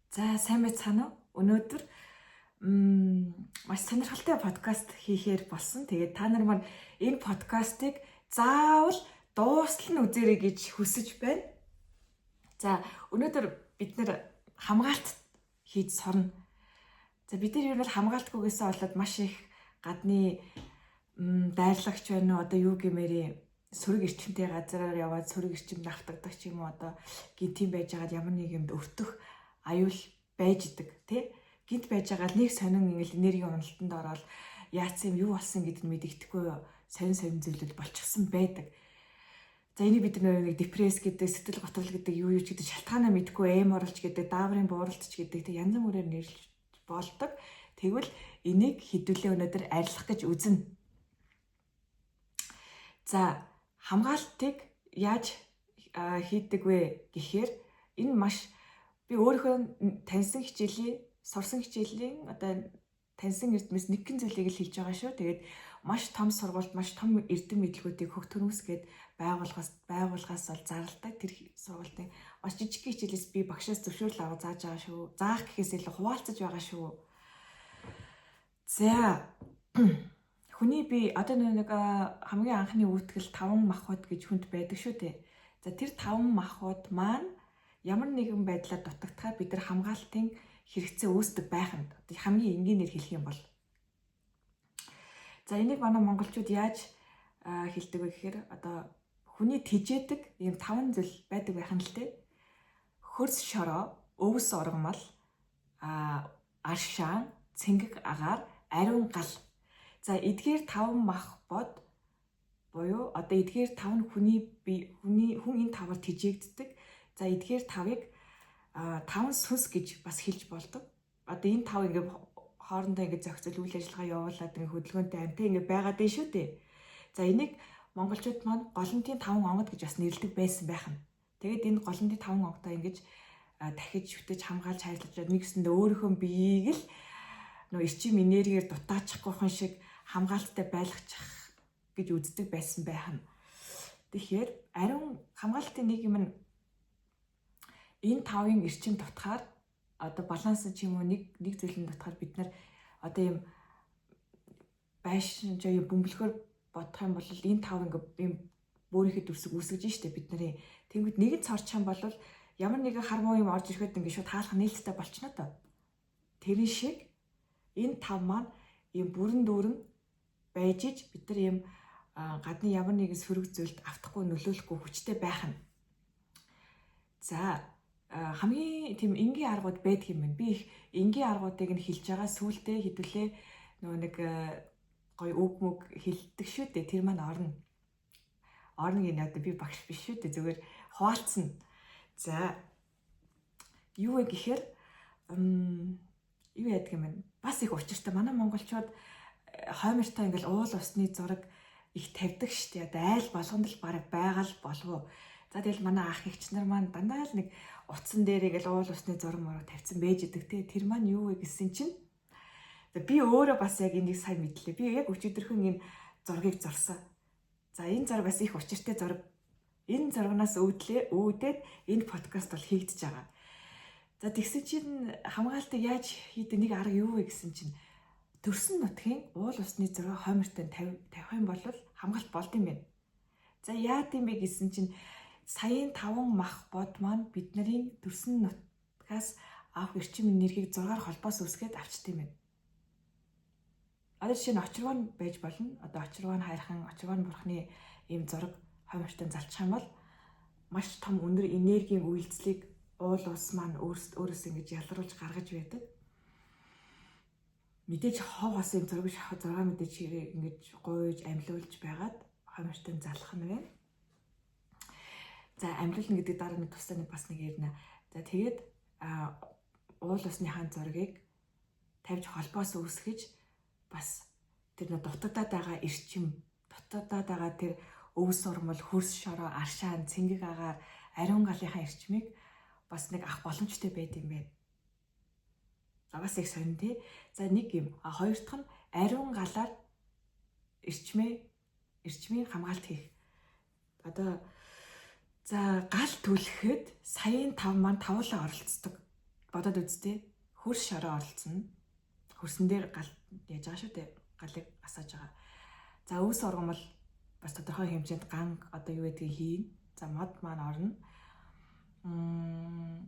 За сайн байцгаана уу? Өнөөдөр маш сонирхолтой подкаст хийхээр болсон. Тэгээд та нар маань энэ подкастыг заавал дуустал нь үзээрэй гэж хүсэж байна. За өнөөдөр бид нэр хамгаалт хийж сорно. За бид нар ер нь хамгаалтгүйгээсээ болоод маш их гадны дайрлагч байна уу? Одоо юу гэмээрээ сөрөг эрчимтэй газараар яваад сөрөг эрчимд автагдах ч юм уу одоо гинтийн байж байгаад ямар нэг юмд өртөх аюул байж идэг тий гинт байж байгаа л нэг сонин ингээл энерги уналтанд ороод яатсан юм юу болсон гэдгийг мэдэгдэхгүй сонин зүйлүүд болчихсон байдаг. За энийг бид нэг депресс гэдэг сэтгэл готрол гэдэг юу ч гэдэг шалтгаанаа мэдгүй эм орлч гэдэг дааврын бууралтч гэдэг тэг янз бүрээр нэрлэж болдог. Тэгвэл энийг хэдүүлээ өнөөдөр арилгах гэж үзнэ. За хамгаалтыг яаж хийдэг вэ гэхээр энэ маш би өөрийнхөө таньсан хичээлийн, сурсан хичээлийн одоо таньсан эрдмэс нэгэн зүйлийг л хэлж байгаа шүү. Тэгээд маш том сургуульд маш том эрдэм мэдлгүүдийг хөх төрөмс гээд байгуулгаас бол зарладаг тэр сургуулийн маш жижиг хичээлээс би багшаас зөвшөөрөл аваад зааж байгаа шүү. Заах гэхээс илүү хуваалцаж байгаа шүү. За хүний бие одоо нэг хамгийн анхны үүтгэл 5 махбод гэж хүнд байдаг шүү дээ. За тэр 5 махбод маань ямар нэгэн байдлаар дутагдахаар бид нар хамгаалтын хэрэгцээ үүсдэг байханд хамгийн энгийнээр хэлэх юм бол. За энийг манай монголчууд яаж хэлдэг вэ гэхээр одоо хүний тэжээдэг ийм 5 зүйл байдаг байхan л дээ. Хөрс шороо, өвс оргомол, аршаан, цэнгэг агаар, ариун гал. За эдгээр 5 махбод буюу одоо эдгээр 5 нь хүн энэ 5-аар тэжээгддэг. За эдгээр 5-ыг 5 сүнс гэж бас хэлж болдог. Одоо энэ 5 ингээ хоорондоо ингээ зохицол үйл ажиллагаа явуулаад ингээ хөдөлгөөнтэй амтай ингээ байгаад байна шүү дээ. За энийг монголчууд маань голомтын 5 онгод гэж бас нэрлэдэг байсан байх нь. Тэгээд энэ голомтын 5 онгодоо ингэж дахиж шүтэж хамгаалж хайрлаж нэгсэндээ өөрийнхөө биеийг л нөө эрчим энергиээр дутаачихгүйхэн шиг хамгаалттай байлгачих гэж үздэг байсан байх нь. Тэгэхээр ариун хамгаалтын нэг юм нь энэ 5-ын эрчим дутахаар одоо баланс ч юм уу нэг зүйлийн дутахаар бид нар одоо юм байшин жоо бөмбөлгөөр бодох юм бол энэ 5 ингээ юм бөөрийнхөө дүрсэг үүсгэж штэ бид нарын тэнгууд нэгэн цорч юм бол ямар нэгэн хармуу юм орж ирэхэд ингээ шууд хаалх нээлттэй болчихно то. Тэрэн шиг энэ 5 маань ийм бүрэн дүүрэн байж иж бид нар ийм гадны ямар нэгэн сөрөг зүйлд автахгүй нөлөөлөхгүй хүчтэй байх нь. За хамгийн тийм энгийн аргууд байдаг юм байна. Би их энгийн аргуудыг нь хэлж байгаа сүултээ хэдүүлээ нөгөө нэг гоё үг мүг хэлдэг шүү дээ. Тэр маань орно. Орно гэнэ одоо би багш биш шүү дээ. Зүгээр хуваалцна. За юу вэ гэхээр юу яадаг юм бэ? Бас их учиртай. Манай монголчууд хоймортой ингээл уул усны зураг их тавьдаг шүү дээ. Одоо айл болгонд л бараг байгаа л болов. За тэгэл манай ах эгч нар маань дандаа л нэг утсан дээр ингээл уул усны зураг мөрөг тавьсан байж идэг те. Тэр маань юу вэ гэсэн чинь би өөрөө бас яг энийг сайн мэдлээ. Би яг өчигдөрхөн энэ зургийг зурсан. За энэ зураг бас их учиртай зураг. Энэ зургаас үүдээд энэ подкаст бол хийгдэж байгаа. За тэгсэн чинь хамгаалтыг яаж хийдэг нэг арга юу вэ гэсэн чинь төрсөн нутгийн уул усны зураг хоймортой тавих юм бол хамгаалт болд юм байна. За яад юм бэ гэсэн чинь саяын 5 махбод маань бидний төрсөн нутгаас авах эрчим энергийг 6-аар холбоос үсгээд авчт юм байна. Одоо жишээ нь очиргоо байж болно. Одоо очиргоо хайрхан, очиргоо бурхны ийм зураг хоймортой залчих юм бол маш том өндөр энергийн үйлдэлийг уул ус маань өөрөөс ингэж ялруулж гаргаж байдаг. Мэдээж хов хос юм зураг мэдээж ингэж гуйж амьлуулж байгаад хоймортой залах нь байна. За амьлуулна гэдэг дараа нэг тусдаа бас нэг ярина. За тэгээд уул усны хаан зургийг тавьж холбоос үүсгэж бас тэр дутагдаад байгаа эрчим, дутагдаад байгаа тэр өвс урмал, хөрс шороо, аршаан, цэнгэг агаар, ариун галынхаа эрчмийг бас нэг ах боломжтой байд юм байна. За бас их сонь тий. За нэг юм. Хоёр дахь нь ариун галаар эрчмийн хамгаалт хийх. Одоо за гал түлхэхэд саяын 5 маань тавуулаа оролцдог. бодоод үзтээ. Хөрс шороо оролцсон. Хөрсөн дээр гал яаж байгаа шүү дээ. Галыг асааж байгаа. За өвс оргон бол бас тодорхой хэмжээнд ганг одоо юу гэдгийг хийн. За мод маань орно.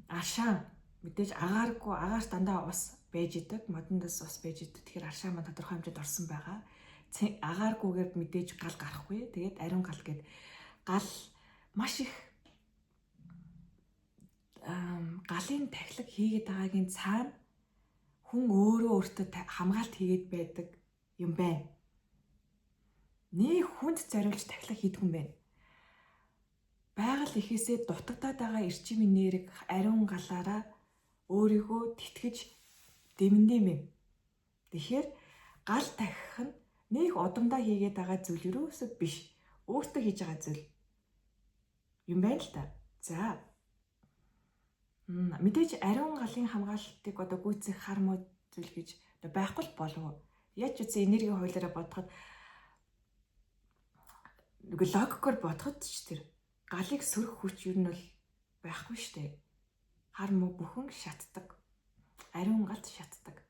Аршаан мэдээж агааргүй, агаарт дандаа ус байж идэг, модондос ус байж идэг. Тэгэхээр аршаан маань тодорхой хэмжээнд орсон байгаа. Агааргүйгээр мэдээж гал гарахгүй. Тэгээд ариун гал гээд гал маш их галын тахилга хийгээд байгаагийн цаана хүн өөрөө өөртөө хамгаалт хийгээд байдаг юм байна. Нэг хүнд зориулж тахилга хийдэг юм байна. Байгаль ихээсээ дутагдаад байгаа эрчимийн нэрийг ариун галаараа өөрийгөө тэтгэж дэмнэм юм. Тэгэхээр гал тахих нь нэг удамдаа хийгээд байгаа зүйл юусоо биш. Өөртөө хийж байгаа зүйл юм байна л та. За мэдээж ариун галын хамгаалтыг одоо гүйцэх хар муу зүйл гэж байхгүй л болов. Яаж ч үгүй энерги хуулиараа бодоход нэг логикоор бодоход ч тэр галыг сөрөх хүч юу нь бол байхгүй штэ. Хар муу бүхэн шатдаг. Ариун галд шатдаг.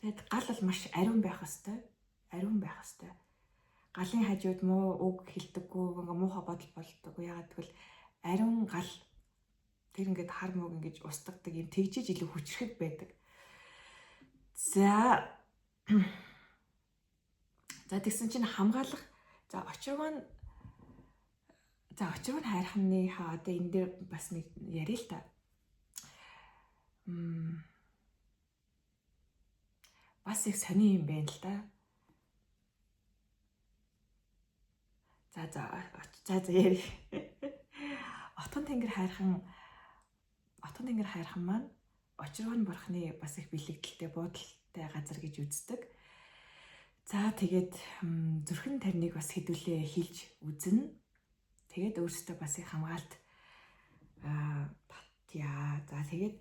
Тэгэд гал бол маш ариун байх хэвээр. Ариун байх хэвээр. Галын хажууд муу үг хэлдэггүй, ингээ муухай бодол болдоггүй. Ягаад гэвэл ариун гал тэр ингээд хар мууг ингэж устгадаг юм тэгжиж илүү хүчрхэг байдаг. За тэгсэн чинь хамгаалах. За очиргоо нь хайрхны одоо энэ дээр бас нэг ярил л та. Бас их сони юм байна л да. За яри. Отгон тэнгэр хайрхан маань очиргоо бурхны бас их бэлэгдэлтэй буудалтай газар гэж үздэг. За тэгээд зүрхэн тарныг бас хэдүүлээ хилж үзнэ. Тэгээд өөрсдөө бас их хамгаалт татъя. За тэгээд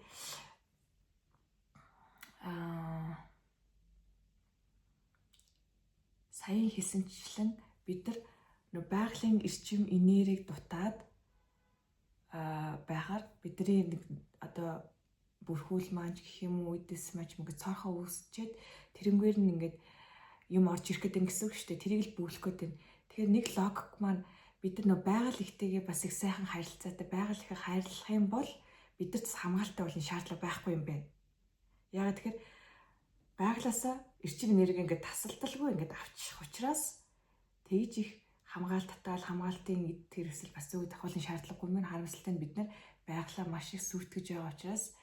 саяхан хэлсэнчлэн бид нар байгалийн эрчим энергийг дутаад байхаар бидний нэг одоо бүрхүүл маань гэх юм уу үдэс мэж мөнгө цаахаа үүсчээд тэрнгээр нь ингээд юм орж ирэх гэдэг гэсэн үг шүү дээ. Тэрийг л бүглэх гээд байна. Тэгэхээр нэг логик маань бид нар байгаль ихтэйгээ бас их сайхан харилцаатай байгаль ихийг хайрлах юм бол бидэрт хамгаалалттай болно шаардлага байхгүй юм байна. Яагаад тэгэхээр байгалаасаа эрчим энерги ингээд тасалдалгүй ингээд авчих учраас тэгж их хамгаалт татаал хамгаалтын тэр хэсэл бас зөв давхуулын шаардлагагүй мэн харамсалтай нь бид нар байгалаа маш их сүртгэж байгаа учраас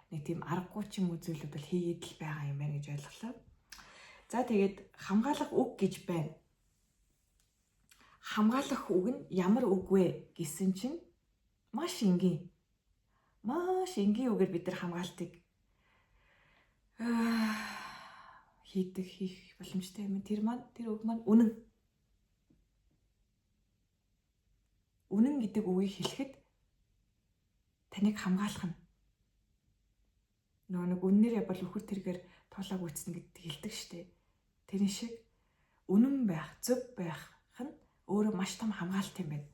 нэг тийм аргагүй ч юм уу зүйлүүд бол хийгээд л байгаа юм байна гэж ойлголоо. За тэгээд хамгаалах үг гэж байна. Хамгаалах үг нь ямар үг вэ гэсэн чинь маш энгийн үгээр бид нар хамгаалтыг хийх боломжтой юм. Тэр үг маань үнэн гэдэг үгийг хэлэхэд таныг хамгаалах нь нэг үннээр бол үхэр тэргээр тоолааг үүснэ гэдэг хэлдэг штэ. Тэрэн шиг үнэн байх, зөв байх нь өөрөө маш том хамгаалт юм байна.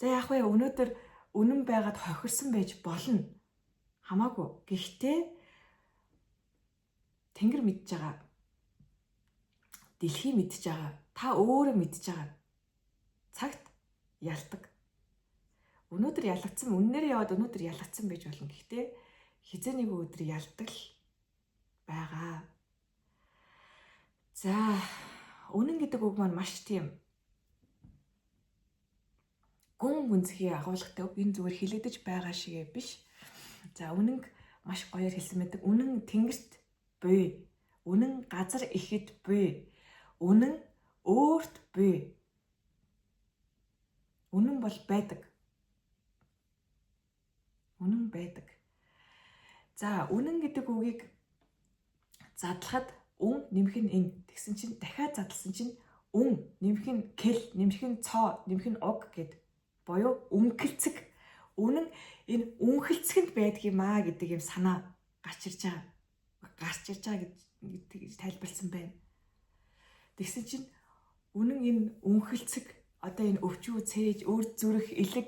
За яах вэ? Өнөөдөр үнэн байгаад хохирсон байж болно. Хамаагүй. Гэхдээ Тэнгэр мэдж байгаа. Дэлхий мэдж байгаа. Та өөрөө мэдж байгаа. Цагт ялдаг. Өнөөдөр ялгцсан, үннээр яваад өнөөдөр ялгцсан байж болно. Гэхдээ хизээ нэг өдөр ялдаг л байгаа. За, үнэн гэдэг үг маань маш тийм гүн гүнзгий агуулгатай үг. Энэ зүгээр хилэгдэж байгаа шигээ биш. За, үнэн маш гоёор хэлсэн байдаг. Үнэн тэнгэрт буй. Үнэн газар ихэд буй. Үнэн өөрт буй. Үнэн бол байдаг. Үнэн байдаг. За, үнэн гэдэг үгийг задлахад үн нэмэх нь ин тэгсэн чинь дахиад задлсан чинь үн нэмэх нь кэл нэмэх нь цоо нэмэх нь уг гэд буюу үнгэлцэг. Үнэн энэ үнгэлцэгэнд байдаг юм аа гэдэг юм санаа гарч ирж байгаа гэж тайлбарлсан байна. Тэгсэн чинь үнэн энэ үнгэлцэг одоо энэ өвчүү цээж өөр зүрх элэг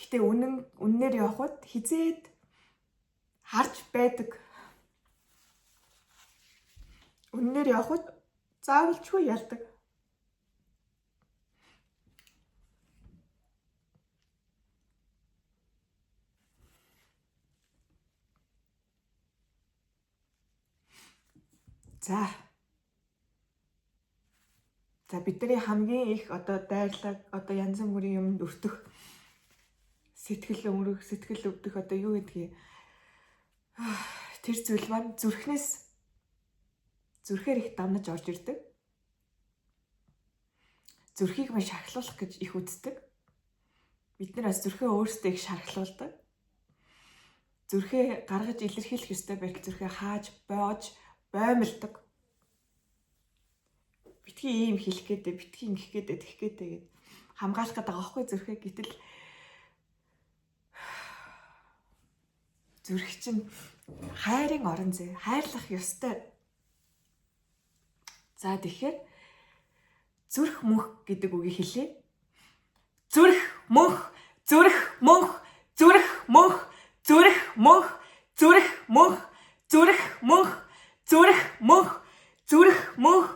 Гэхдээ үннээр явхад хизээд харж байдаг. Үннээр явхад заавалчгүй ялдаг. За бидний хамгийн их одоо дайрлаг, одоо янз бүрийн юмд өртөх, сэтгэл өвдөх одоо юу гэдгийг тэр зүйл маань зүрхээр их дамнаж орж ирдэг. Зүрхийг маш шархлуулах гэж их үздэг. Бид нар бас зүрхээ өөрсдөө их шархлуулдаг. Зүрхээ гаргаж илэрхийлэх ёстой байтал зүрхээ хааж, боож, боомлдог. Битгий ийм хэлэх гээдэ, битгий ингэх гээдэ, тэгэх гээдэ гэд хамгаалах гэдэг байгаа байхгүй зүрхээ. Гэтэл зүрх чинь хайрын орон зай, хайрлах ёстой. За тэгэхээр зүрх мөнх гэдэг үгийг хэлье. Зүрх мөнх, зүрх мөнх, зүрх мөнх, зүрх мөнх, зүрх мөнх, зүрх мөнх, зүрх мөнх, зүрх мөнх,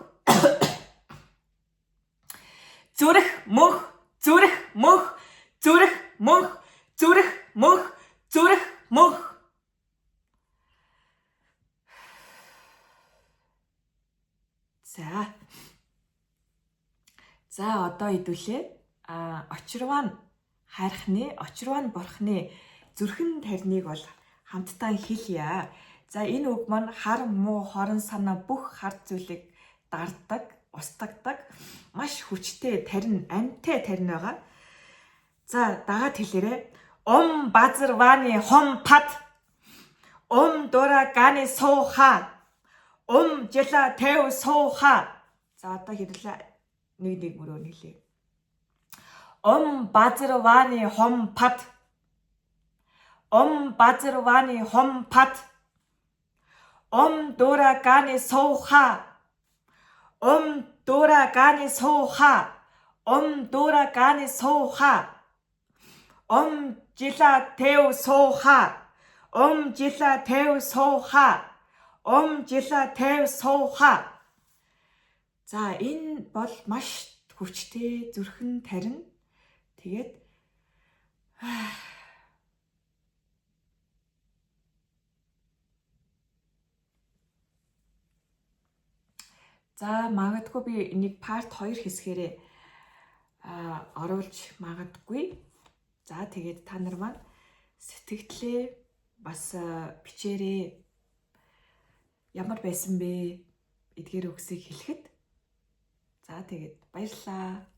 зүрх мөнх, зүрх мөнх, зүрх мөнх, зүрх мөнх, зүрх мөнх. За одоо хэдүүлээ. Очирваа нь хайрхны, очирваа нь бурхны зүрхэн тарныг бол хамтдаа хэлье. За энэ үг маань хар муу хорон санаа бүх хард зүйлийг дарддаг, устгагдаг маш хүчтэй тарин, амьтай тарин байгаа. За дагаад хэлээрэй. Базар ваны хом пад. Дура ганы сууха. Жила тэв сууха. За одоо хэлээ. Нэг мөрөө хэлье. Базар ваны хом пад. Базар ваны хом пад. Дура ганы сууха. Дура ганы сууха. Дура ганы сууха. Жила тэв сууха. Жила тэв сууха. Жила тэв сууха. За энэ бол маш хүчтэй зүрхэн тарин. Тэгээд за магадгүй би энийг part 2 хэсгээрээ оруулж магадгүй. За тэгээд та нар маань сэтгэлдээ бас бичээрээ ямар байсан бэ эдгээр үгсийг хэлэхэд. За тэгээд баярлалаа.